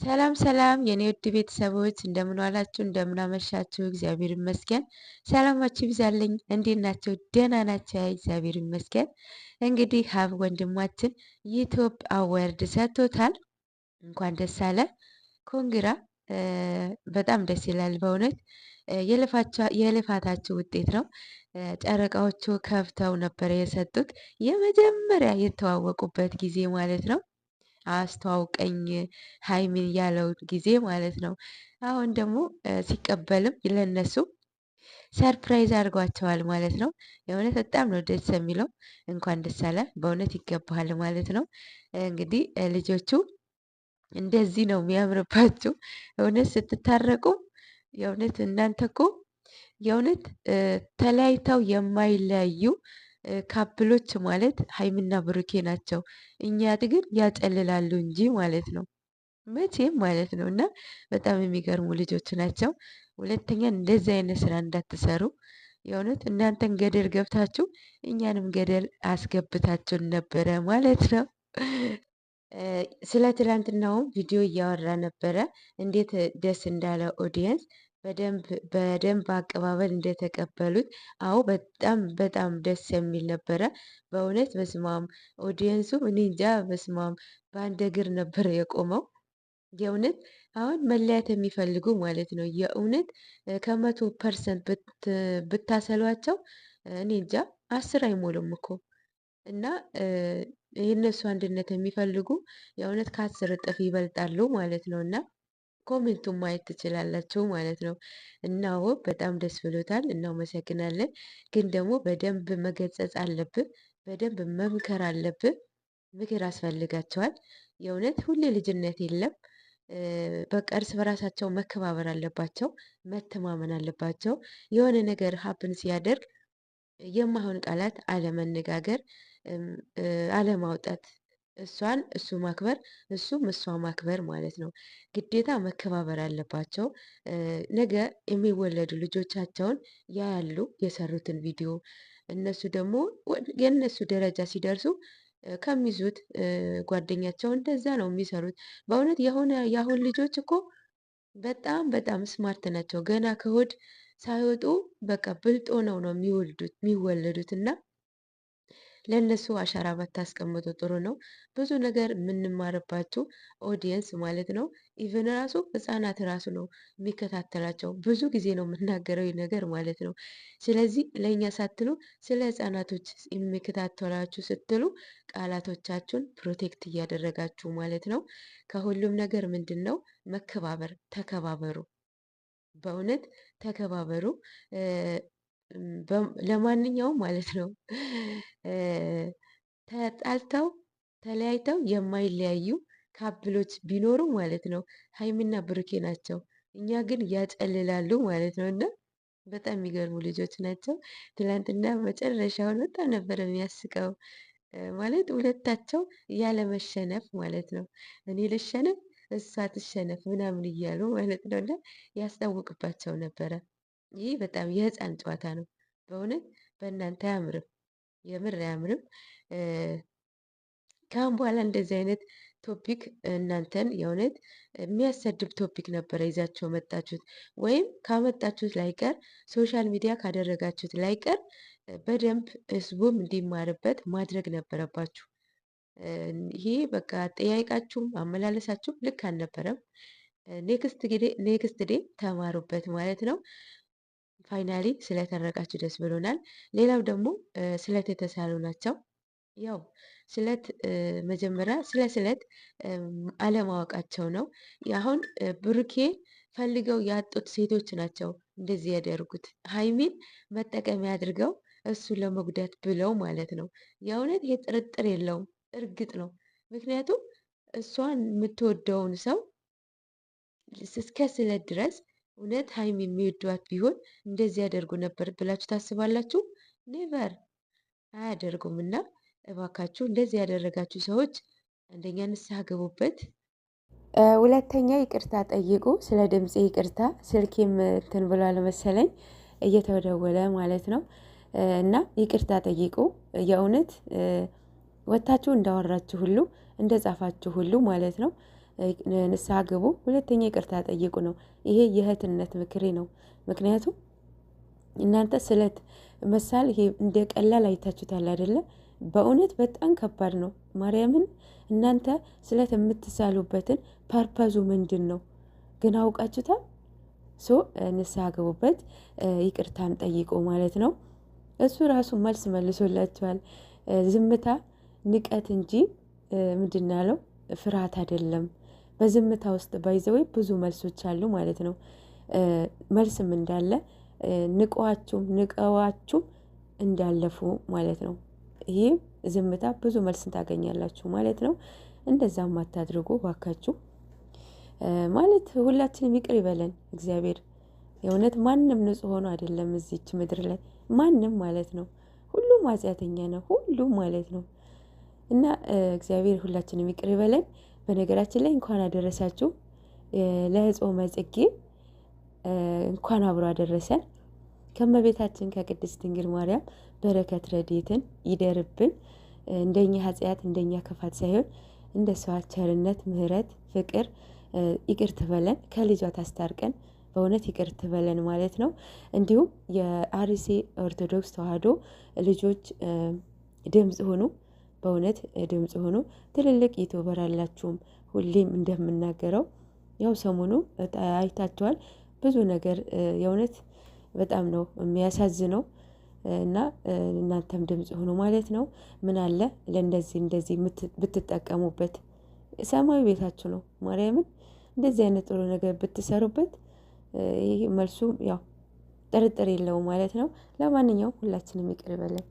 ሰላም ሰላም የኔ ውድ ቤተሰቦች እንደምን ዋላችሁ? እንደምን አመሻችሁ? እግዚአብሔር ይመስገን። ሰላማችሁ ይብዛልኝ። እንዴት ናቸው? ደህና ናቸው? እግዚአብሔር ይመስገን። እንግዲህ ሀብ ወንድማችን ዩቲዩብ አዋርድ ሰጥቶታል። እንኳን ደስ አለ። ኮንግራ። በጣም ደስ ይላል በእውነት የልፋታችሁ ውጤት ነው። ጨረቃዎቹ ከፍተው ነበር የሰጡት የመጀመሪያ የተዋወቁበት ጊዜ ማለት ነው። አስተዋውቀኝ ሀይሚን ያለው ጊዜ ማለት ነው። አሁን ደግሞ ሲቀበልም ለነሱ ሰርፕራይዝ አድርጓቸዋል ማለት ነው። የእውነት በጣም ነው ደስ የሚለው። እንኳን ደስ አለ። በእውነት ይገባሃል ማለት ነው። እንግዲህ ልጆቹ እንደዚህ ነው የሚያምርባችሁ። እውነት ስትታረቁ የእውነት እናንተ እኮ የእውነት ተለያይተው የማይለያዩ ካፕሎች ማለት ሀይሚና ብሩኬ ናቸው። እኛ ግን ያጨልላሉ እንጂ ማለት ነው መቼም ማለት ነው። እና በጣም የሚገርሙ ልጆች ናቸው። ሁለተኛ እንደዚህ አይነት ስራ እንዳትሰሩ የእውነት እናንተን ገደል ገብታችሁ እኛንም ገደል አስገብታችሁን ነበረ ማለት ነው። ስለ ትላንትናውም ቪዲዮ እያወራ ነበረ። እንዴት ደስ እንዳለ ኦዲየንስ በደንብ አቀባበል እንደተቀበሉት። አዎ በጣም በጣም ደስ የሚል ነበረ በእውነት በስማም። ኦዲየንሱ እኔ እንጃ በስማም በአንድ እግር ነበር የቆመው። የእውነት አሁን መለያየት የሚፈልጉ ማለት ነው። የእውነት ከ100% ብታሰሏቸው እኔ እንጃ 10 አይሞሉም እኮ። እና የእነሱ አንድነት የሚፈልጉ የእውነት ከ10 እጥፍ ይበልጣሉ ማለት ነው። እና ኮሜንቱን ማየት ትችላላችሁ ማለት ነው። እና ውብ በጣም ደስ ብሎታል። እናመሰግናለን። ግን ደግሞ በደንብ መገጸጽ አለብህ፣ በደንብ መምከር አለብህ። ምክር ያስፈልጋቸዋል። የእውነት ሁሌ ልጅነት የለም። በቃ እርስ በራሳቸው መከባበር አለባቸው፣ መተማመን አለባቸው። የሆነ ነገር ሀፕን ሲያደርግ የማይሆን ቃላት አለመነጋገር፣ አለማውጣት፣ እሷን እሱ ማክበር እሱም እሷ ማክበር ማለት ነው። ግዴታ መከባበር አለባቸው። ነገ የሚወለዱ ልጆቻቸውን ያያሉ የሰሩትን ቪዲዮ። እነሱ ደግሞ የእነሱ ደረጃ ሲደርሱ ከሚይዙት ጓደኛቸው እንደዛ ነው የሚሰሩት። በእውነት የአሁን ልጆች እኮ በጣም በጣም ስማርት ናቸው። ገና ከሆድ ሳይወጡ በቃ ብልጥ ሆነው ነው የሚወለዱት። እና ለእነሱ አሻራ ባታስቀምጡ ጥሩ ነው። ብዙ ነገር የምንማርባችሁ ኦዲየንስ ማለት ነው። ኢቨን ራሱ ህፃናት ራሱ ነው የሚከታተላቸው። ብዙ ጊዜ ነው የምናገረው ይህ ነገር ማለት ነው። ስለዚህ ለእኛ ሳትሉ ስለ ህፃናቶች የሚከታተላችሁ ስትሉ ቃላቶቻችሁን ፕሮቴክት እያደረጋችሁ ማለት ነው። ከሁሉም ነገር ምንድን ነው መከባበር፣ ተከባበሩ። በእውነት ተከባበሩ። ለማንኛውም ማለት ነው ተጣልተው ተለያይተው የማይለያዩ ካፕሎች ቢኖሩ ማለት ነው ሀይሚና ብሩኬ ናቸው። እኛ ግን ያጨልላሉ ማለት ነው። እና በጣም የሚገርሙ ልጆች ናቸው። ትላንትና መጨረሻውን በጣም ነበር የሚያስቀው ማለት ሁለታቸው ያለመሸነፍ ማለት ነው። እኔ ልሸነፍ እሷ ትሸነፍ ምናምን እያሉ ማለት ነው። እና ያስታውቅባቸው ነበረ። ይህ በጣም የህፃን ጨዋታ ነው። በእውነት በእናንተ አያምርም፣ የምር አያምርም። ከአሁን በኋላ እንደዚህ አይነት ቶፒክ እናንተን የእውነት የሚያሰድብ ቶፒክ ነበረ ይዛችሁ መጣችሁት። ወይም ካመጣችሁት ላይቀር ሶሻል ሚዲያ ካደረጋችሁት ላይቀር በደንብ ህዝቡም እንዲማርበት ማድረግ ነበረባችሁ። ይሄ በቃ አጠያየቃችሁም አመላለሳችሁም ልክ አልነበረም። ኔክስት ዴይ ተማሩበት ማለት ነው። ፋይናሊ ስለተረቃችሁ ደስ ብሎናል። ሌላው ደግሞ ስለት የተሳሉ ናቸው። ያው ስለት መጀመሪያ ስለት አለማወቃቸው ነው። አሁን ብሩኬ ፈልገው ያጡት ሴቶች ናቸው እንደዚህ ያደርጉት። ሀይሚን መጠቀሚያ አድርገው እሱ ለመጉዳት ብለው ማለት ነው። የእውነት ይሄ ጥርጥር የለውም፣ እርግጥ ነው። ምክንያቱም እሷን የምትወደውን ሰው እስከ ስለት ድረስ እውነት ሀይሚ የሚወዷት ቢሆን እንደዚህ ያደርጉ ነበር ብላችሁ ታስባላችሁ? ኔቨር አያደርጉም። እና እባካችሁ እንደዚህ ያደረጋችሁ ሰዎች አንደኛ ንስሐ ገቡበት፣ ሁለተኛ ይቅርታ ጠይቁ። ስለ ድምፄ ይቅርታ፣ ስልኬም እንትን ብሏል መሰለኝ እየተደወለ ማለት ነው። እና ይቅርታ ጠይቁ። የእውነት ወታችሁ እንዳወራችሁ ሁሉ እንደ ጻፋችሁ ሁሉ ማለት ነው። ንስሐ ግቡ፣ ሁለተኛ ይቅርታ ጠይቁ ነው። ይሄ የእህትነት ምክሬ ነው። ምክንያቱም እናንተ ስለት መሳል ይሄ እንደ ቀላል አይታችሁታል አይደለ? በእውነት በጣም ከባድ ነው። ማርያምን እናንተ ስለት የምትሳሉበትን ፐርፐዙ ምንድን ነው ግን አውቃችሁታል? ሶ ንስሐ ግቡበት፣ ይቅርታን ጠይቁ ማለት ነው። እሱ ራሱ መልስ መልሶላችኋል። ዝምታ ንቀት እንጂ ምንድን ያለው ፍርሃት አይደለም። በዝምታ ውስጥ ባይዘወይ ብዙ መልሶች አሉ ማለት ነው። መልስም እንዳለ ንቀዋችሁም እንዳለፉ ማለት ነው። ይህም ዝምታ ብዙ መልስን ታገኛላችሁ ማለት ነው። እንደዛም አታድርጉ ባካችሁ። ማለት ሁላችንም ይቅር ይበለን እግዚአብሔር። የእውነት ማንም ንጹሕ ሆኖ አይደለም እዚች ምድር ላይ ማንም ማለት ነው። ሁሉም ኃጢአተኛ ነው፣ ሁሉም ማለት ነው። እና እግዚአብሔር ሁላችንም ይቅር ይበለን። በነገራችን ላይ እንኳን አደረሳችሁ ለጾመ ጽጌ፣ እንኳን አብሮ አደረሰን። ከመቤታችን ከቅድስት ድንግል ማርያም በረከት ረድኤትን ይደርብን። እንደኛ ኃጢአት እንደኛ ክፋት ሳይሆን እንደ ሰዋ ቸርነት፣ ምሕረት፣ ፍቅር ይቅር ትበለን፣ ከልጇ ታስታርቀን። በእውነት ይቅር ትበለን ማለት ነው። እንዲሁም የአርሲ ኦርቶዶክስ ተዋሕዶ ልጆች ድምፅ ሁኑ፣ በእውነት ድምፅ ሁኑ። ትልልቅ ዩቱበር አላችሁም። ሁሌም እንደምናገረው ያው ሰሞኑ አይታችኋል ብዙ ነገር የእውነት በጣም ነው የሚያሳዝነው። እና እናንተም ድምፅ ሆኖ ማለት ነው። ምን አለ እንደዚህ ብትጠቀሙበት፣ ሰማያዊ ቤታችሁ ነው። ማርያምን እንደዚህ አይነት ጥሩ ነገር ብትሰሩበት፣ ይህ መልሱ ያው ጥርጥር የለውም ማለት ነው። ለማንኛውም ሁላችንም ይቅር በለን።